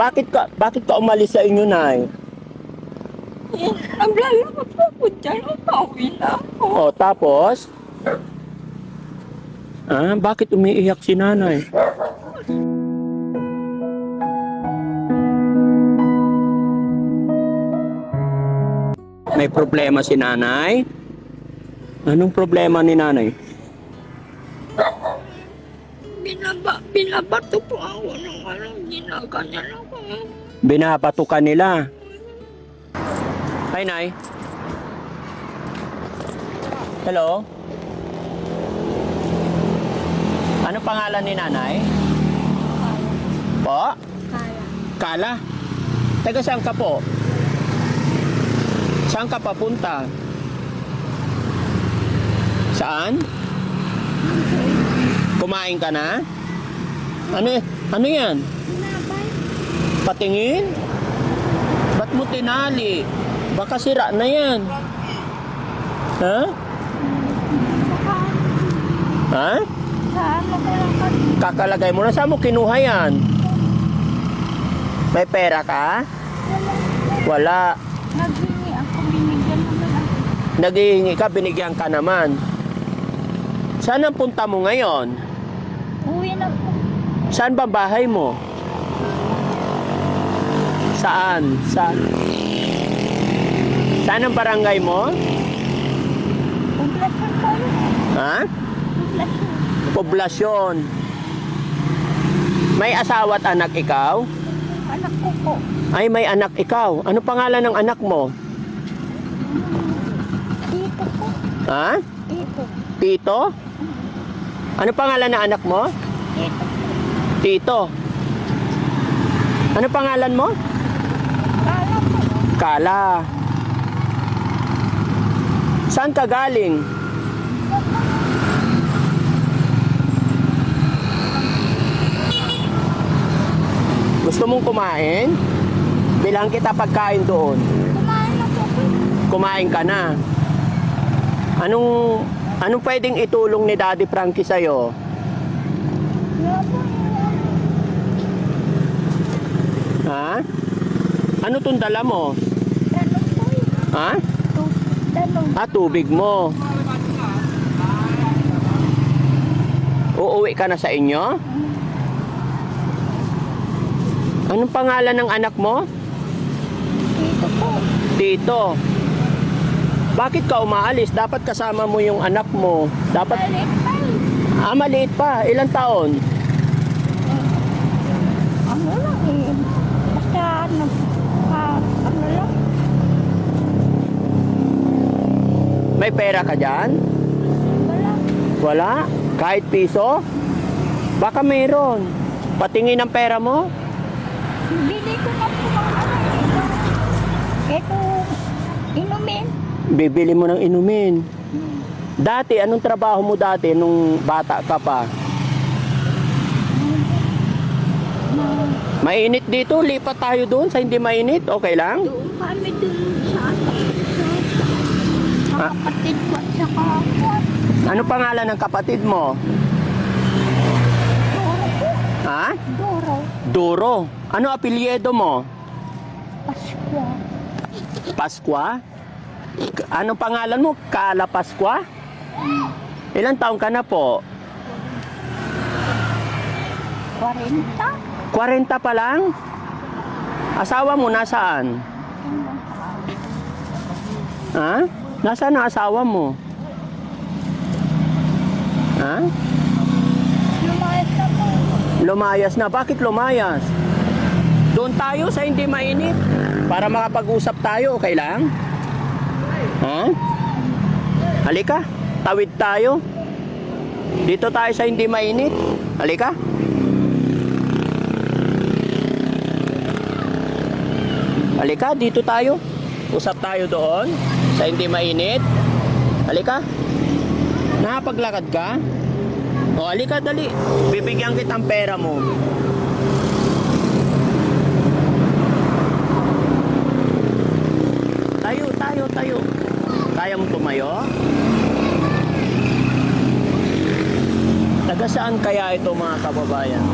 Bakit ka umalis sa inyo, Nay? Naglalakad po ako dyan. Pauwi na ako. O, tapos? Bakit umiiyak si Nanay? May problema si Nanay? Anong problema ni Nanay? Binabato po ako ng ginaganyan ako. Binabato ka nila. Hi, Nay. Hello? Ano pangalan ni Nanay? Po? Kala. Taga saan ka po? Saan ka papunta? Saan? Kumain ka na? Ano yan? Patingin? Ba't mo tinali? Baka sira na yan. Ha? Ha? Kakalagay mo na. Saan mo kinuha yan? May pera ka? Wala. Naghingi ako, binigyan naman ako. Naghihingi ka, binigyan ka naman. Saan ang punta mo ngayon? Uwi na po. Saan ba bahay mo? Saan? Saan ang barangay mo? Poblasyon po yun. Ha? Poblasyon. Poblasyon. May asawa at anak ikaw? Anak ko po. Ay, may anak ikaw. Ano pangalan ng anak mo? Tito po. Ha? Tito. Tito? Ano pangalan ng anak mo? Tito. Tito. Ano pangalan mo? Kala po. Kala. Saan ka galing? Gusto mong kumain? Bilang kita pagkain doon. Kumain na po po. Kumain ka na. Anong pwedeng itulong ni Daddy Frankie sa'yo? Wala po. Ha? Ano tong dala mo? Danon po yun. Ha? Danon. Tubig mo. Uuwi ka na sa inyo? Anong pangalan ng anak mo? Tito po. Tito. Bakit ka umaalis? Dapat kasama mo yung anak mo. Dapat... Maliit pa yun. maliit pa. Ilang taon? Ano lang eh. Basta ano lang. May pera ka dyan? Wala. Wala? Kahit piso? Baka mayroon. Patingin ang pera mo? Bili ko na po ng ito. Ito, inumin. Bibili mo ng inumin. Dati, anong trabaho mo dati nung bata ka pa? Mainit dito, lipat tayo doon sa hindi mainit. Okay lang? Doon kami doon sa kapatid ko at saka ako. Ano pangalan ng kapatid mo? Doro po. Ha? Doro. Duro. Ano apelyido mo? Paskwa. Pasqua? Anong pangalan mo? Kala Pasqua? Ilang taong ka na po? 40. 40 pa lang? Asawa mo nasaan? Ha? Nasaan ang asawa mo? Ha? Lumayas na po. Lumayas na. Bakit lumayas? Doon tayo sa hindi mainit. Para makapag-usap tayo, okay lang? Ha? Halika, tawid tayo. Dito tayo sa hindi mainit. Halika. Halika, dito tayo. Usap tayo doon sa hindi mainit. Halika. Nakapaglakad ka? O, halika, dali. Bibigyan kitang pera mo. Tayo. Kaya mo tumayo? Taga saan kaya ito mga kababayan?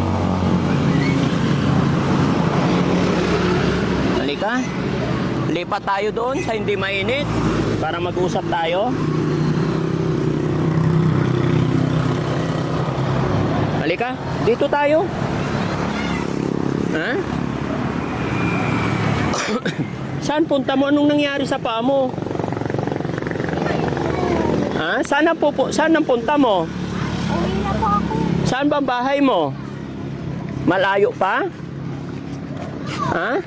Lipat tayo doon sa hindi mainit para mag-usap tayo. Halika, dito tayo. Ha? Saan punta mo? Anong nangyari sa paa mo? Ha? Saan ang punta mo? Uwi na po ako. Saan ba ang bahay mo? Malayo pa? Ha?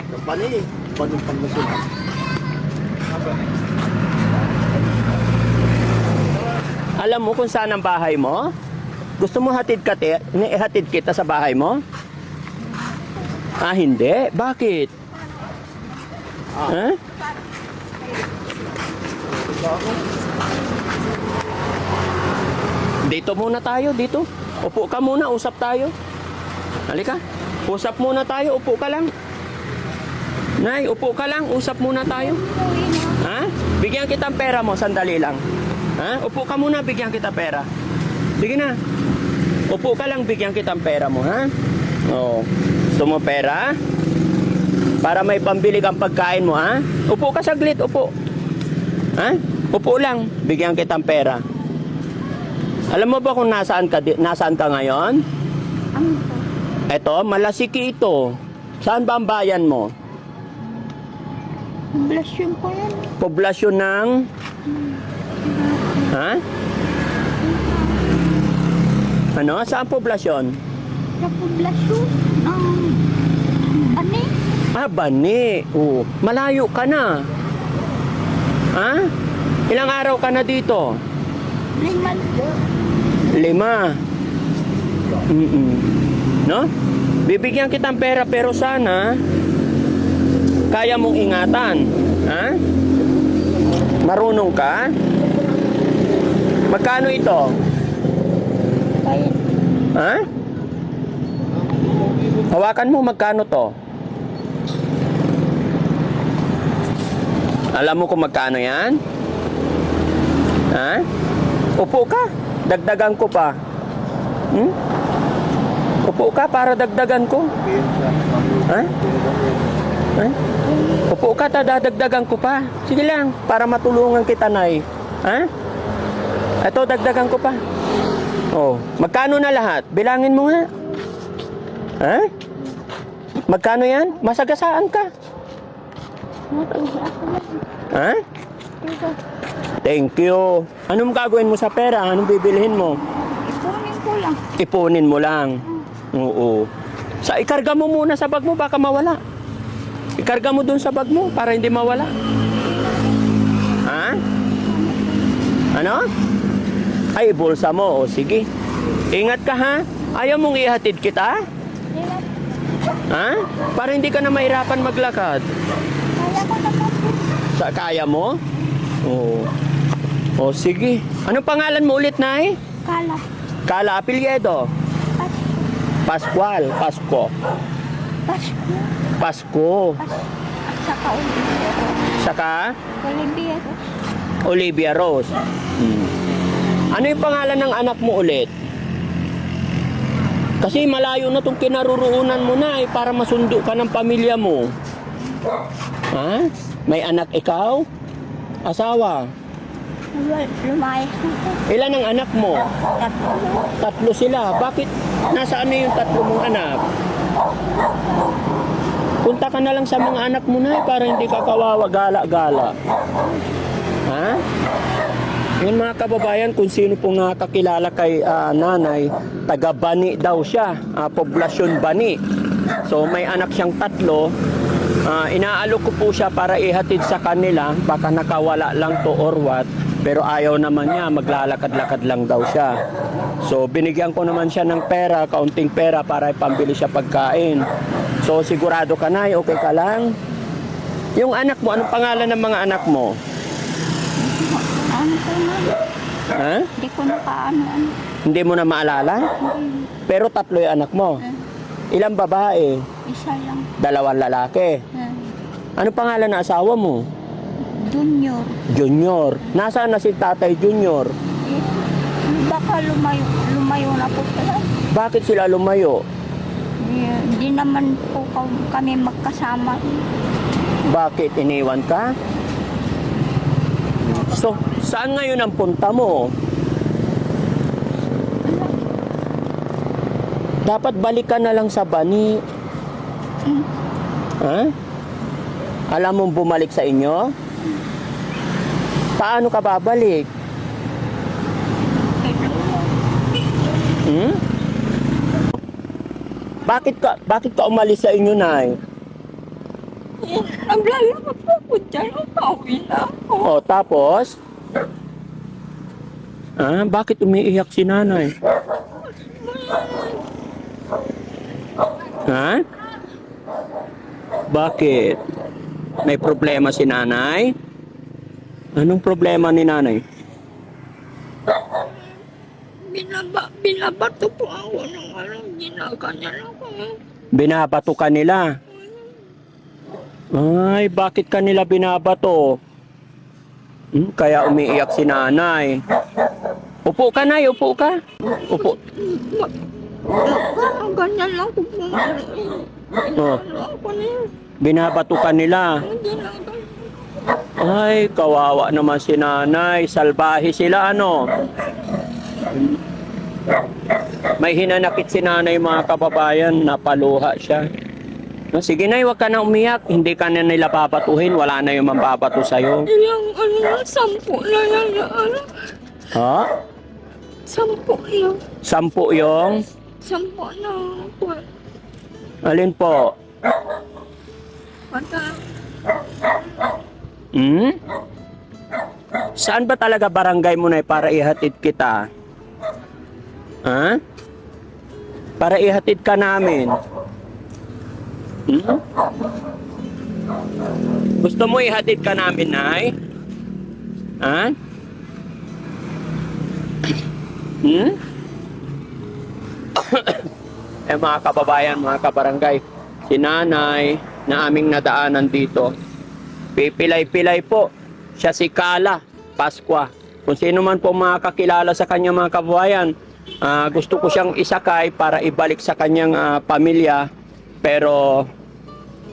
Kapani, panong pangasunan. Alam mo kung saan ang bahay mo? Gusto mo ihatid kita sa bahay mo? Ah, hindi. Bakit? Ha? Dito muna tayo, dito. Upo ka muna, usap tayo. Halika. Usap muna tayo, upo ka lang. Nay, upo ka lang, usap muna tayo. Uwi na. Ha? Bigyan kita ng pera mo, sandali lang. Ha? Upo ka muna, bigyan kita pera. Sige na. Upo ka lang, bigyan kita ng pera mo, ha? Oo. Gusto mo pera? Para may pambili kang pagkain mo, ha? Upo ka saglit, upo. Ha? Upo lang, bigyan kita ng pera. Alam mo ba kung nasaan ka ngayon? Ano po? Eto, Malasiki ito. Saan ba ang bayan mo? Poblasyon po yan. Poblasyon ng... Ha? Ano? Saan poblasyon? Sa poblasyon ng Bani. Ah, Bani. Oo. Malayo ka na. Ha? Ilang araw ka na dito? 5. 5. No? Bibigyan kitang pera pero sana kaya mong ingatan. Ha? Marunong ka? Magkano ito? Kaya Ha? Hawakan mo magkano to? Alam mo kung magkano yan? Ha? Upo ka. Dagdagan ko pa. Hmm? Upo ka para dagdagan ko. Ha? Ha? Upo ka, dadagdagan ko pa. Sige lang, para matulungan kita, Nay. Ha? Ito, dagdagan ko pa. Oh, magkano na lahat? Bilangin mo nga. Ha? Magkano yan? Masagasaan ka. Ha? Thank you. Anong gagawin mo sa pera? Anong bibilihin mo? ipunin ko lang. Ipunin mo lang. Oo. Ikarga mo muna sa bag mo, baka mawala. Ikarga mo dun sa bag mo para hindi mawala. Ha? Ano? Ay, bulsa mo. O, sige. Ingat ka, ha? Ayaw mong ihatid kita? Ha? Para hindi ka na mahirapan maglakad. Kaya ko naman po. Kaya mo? Oo. O, sige. Anong pangalan mo ulit, Nay? Kalap. Kala Apelyedo. Pascual. Pasko. Pasko. Pasko. At saka Olivia. Saka Olivia. Olivia Rose. Ano yung pangalan ng anak mo ulit? Kasi malayo na itong kinaruroonan mo na para masundo ka ng pamilya mo. Ha? May anak ikaw? Asawa? Lumayas na po. Ilan ang anak mo? 3. 3 sila. Bakit? Nasaan na yung 3 mong anak? Punta ka na lang sa mga anak mo na para hindi ka kawawa gala-gala. Ha? Yun mga kababayan, kung sino pong nakakilala kay nanay, taga Bani daw siya, poblasyon Bani. So may anak siyang 3. Inaalok ko po siya para ihatid sa kanila, baka nakawala lang to or what. Pero ayaw naman niya, maglalakad-lakad lang daw siya. So binigyan ko naman siya ng pera, kaunting pera para ipambili siya pagkain. So sigurado ka na, okay ka lang? Yung anak mo, anong pangalan ng mga anak mo? Ano po na? Ha? Hindi ko na paano. Hindi mo na maalala? Pero 3 yung anak mo. Ilang babae? Isa lang. 2 lalaki. Ano pangalan ng asawa mo? Junior. Junior. Nasaan na si Tatay Junior? Baka lumayo na po sila. Bakit sila lumayo? Hindi naman po kami magkasama. Bakit iniwan ka? So, saan ngayon ang punta mo? Dapat balik ka na lang sa bani. Ha? Alam mong bumalik sa inyo? Paano ka babalik? Hmm? Bakit ka umalis sa inyo, Nay? Naglalakad po ako dyan. Pauwi na ako. O, tapos? Bakit umiiyak si nanay? Ha? Bakit? May problema si nanay? Anong problema ni nanay? Binabato po ako ng ginaganyan ako. Binabato ka nila? Ay, bakit kanila binabato? Kaya umiiyak si nanay. Upo ka, Nay, upo ka. Upo. Ganyan lang ko po. Oh, Ako na yun. binabato ka nila. Ay, kawawa naman si nanay. Salbahe sila, ano? May hinanakit si nanay, mga kababayan. Napaluha siya. No, sige, Nay, huwag ka na umiyak. Hindi ka na nila papatuhin. Wala na yung mababato sa'yo. Ilang 10 na yan. Ha? 10 na. 10 yung? 10 na po. Alin po? Pata. Saan ba talaga barangay mo, Nay, para ihatid kita? Ha? Para ihatid ka namin. Gusto mo ihatid ka namin, Nay? Ha? Mga kababayan, mga kabarangay, si nanay na aming nadaanan dito, pipilay-pilay po. Siya si Kala Pascua. Kung sino man po makakilala sa kanya, mga kababayan, gusto ko siyang isakay para ibalik sa kanyang pamilya, pero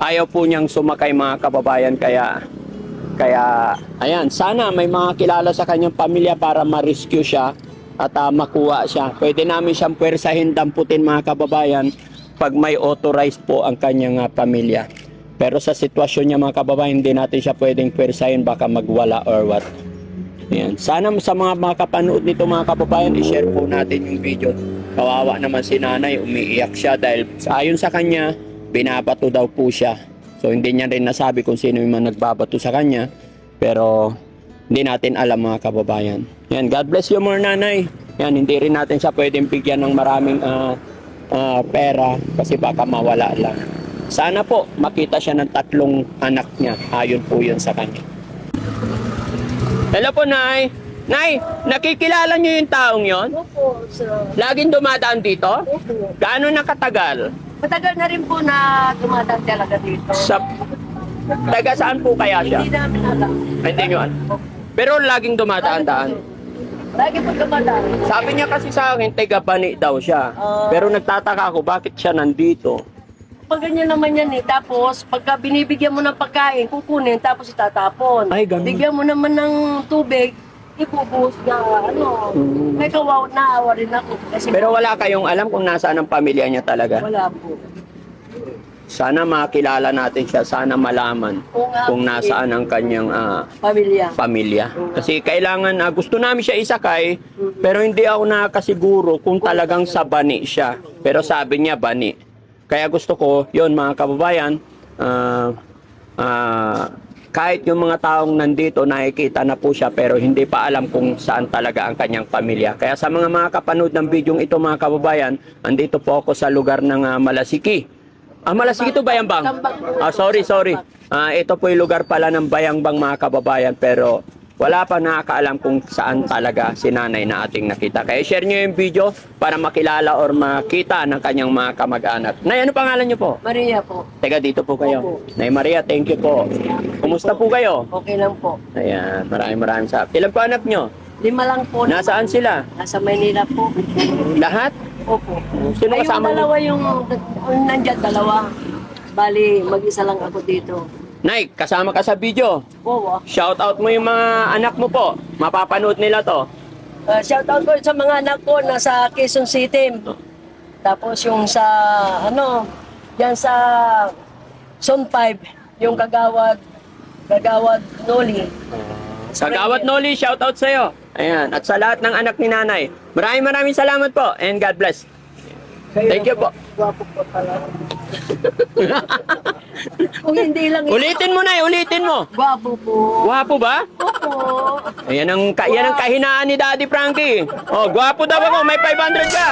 ayaw po niyang sumakay, mga kababayan. Kaya ayan, sana may mga kilala sa kanyang pamilya para ma-rescue siya at makuha siya. Pwede namin siyang pwersahin, damputin, mga kababayan, pag may authorized po ang kanyang pamilya. Pero sa sitwasyon niya, mga kababayan, hindi natin siya pwedeng pwersahin, baka magwala or what. Ayan. Sana sa mga makapanood nito, mga kababayan, i-share po natin yung video. Kawawa naman si nanay, umiiyak siya dahil ayon sa kanya, binabato daw po siya. So hindi niya rin nasabi kung sino yung nagbabato sa kanya, pero hindi natin alam, mga kababayan. Yan, God bless you more, nanay. Yan, hindi rin natin siya pwedeng bigyan ng maraming pera kasi baka mawala lang. Sana po makita siya ng 3 anak niya. Ayon po yun sa kanya. Hello po, Nay. Nay, nakikilala niyo yung taong yon? Opo, sir. Laging dumadaan dito? Opo. Gaano nakatagal? Matagal na rin po na dumadaan talaga dito. Sa taga saan po kaya siya? Hindi namin alam. Hindi nyo alam. Pero laging dumadaan-daan. Lagi po dumadaan. Sabi niya kasi sa akin, taga Bani daw siya. Pero nagtataka ako, bakit siya nandito? Pag ganyan naman yan eh. Tapos, pagka binibigyan mo ng pagkain, kukunin, tapos itatapon. Ay, ganun. Bigyan mo naman ng tubig, ibubuhos na, may kawaw na awa rin ako. Kasi Pero wala kayong alam kung nasaan ang pamilya niya talaga. wala po. Sana makilala natin siya, sana malaman Oo nga kung po, nasaan ang kanyang Pamilya. pamilya. Kasi kailangan, gusto namin siya isakay, pero hindi ako nakakasiguro kung talagang sa Bani siya. Pero sabi niya Bani. Kaya gusto ko, yon mga kababayan, kahit yung mga taong nandito, nakikita na po siya, pero hindi pa alam kung saan talaga ang kanyang pamilya. Kaya sa mga kapanood ng bidyong ito, mga kababayan, andito po ako sa lugar ng Malasiki. Malasiki ito, Bayambang? Sorry. Ito po yung lugar pala ng Bayambang, mga kababayan, pero wala pa nakakaalam kung saan talaga si nanay na ating nakita. Kaya share nyo yung video para makilala or makita ng kanyang mga kamag-anak. Nay, ano pangalan nyo po? Maria po. Teka, dito po kayo. Opo. Nay Maria, thank you po. Kumusta po kayo? Okay lang po. Ayan, maraming sa. Ilan po anak nyo? 5 lang po. Nasaan sila? Nasa Maynila po. Lahat? Opo. Sino Ay, yung kasama dalawa yung nandyan, dalawa. Bali, mag-isa lang ako dito. Nay, kasama ka sa video. Oo. Shout out mo yung mga anak mo po. Mapapanood nila to. Shoutout ko sa mga anak ko nasa Quezon City. Tapos yung sa, yan sa Zone 5, yung Kagawad Noli. Kagawad Noli, shout out sa'yo. Ayan, at sa lahat ng anak ni nanay. Maraming salamat po and God bless. Thank you po. Gwapo po talaga. Kung hindi lang Ulitin mo na, ulitin mo. Gwapo po. Gwapo ba? Opo. Ayan ang, yan ang kahinaan ni Daddy Frankie. Oh, gwapo daw ako, may 500 ka.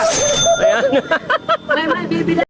Ayan. May bibili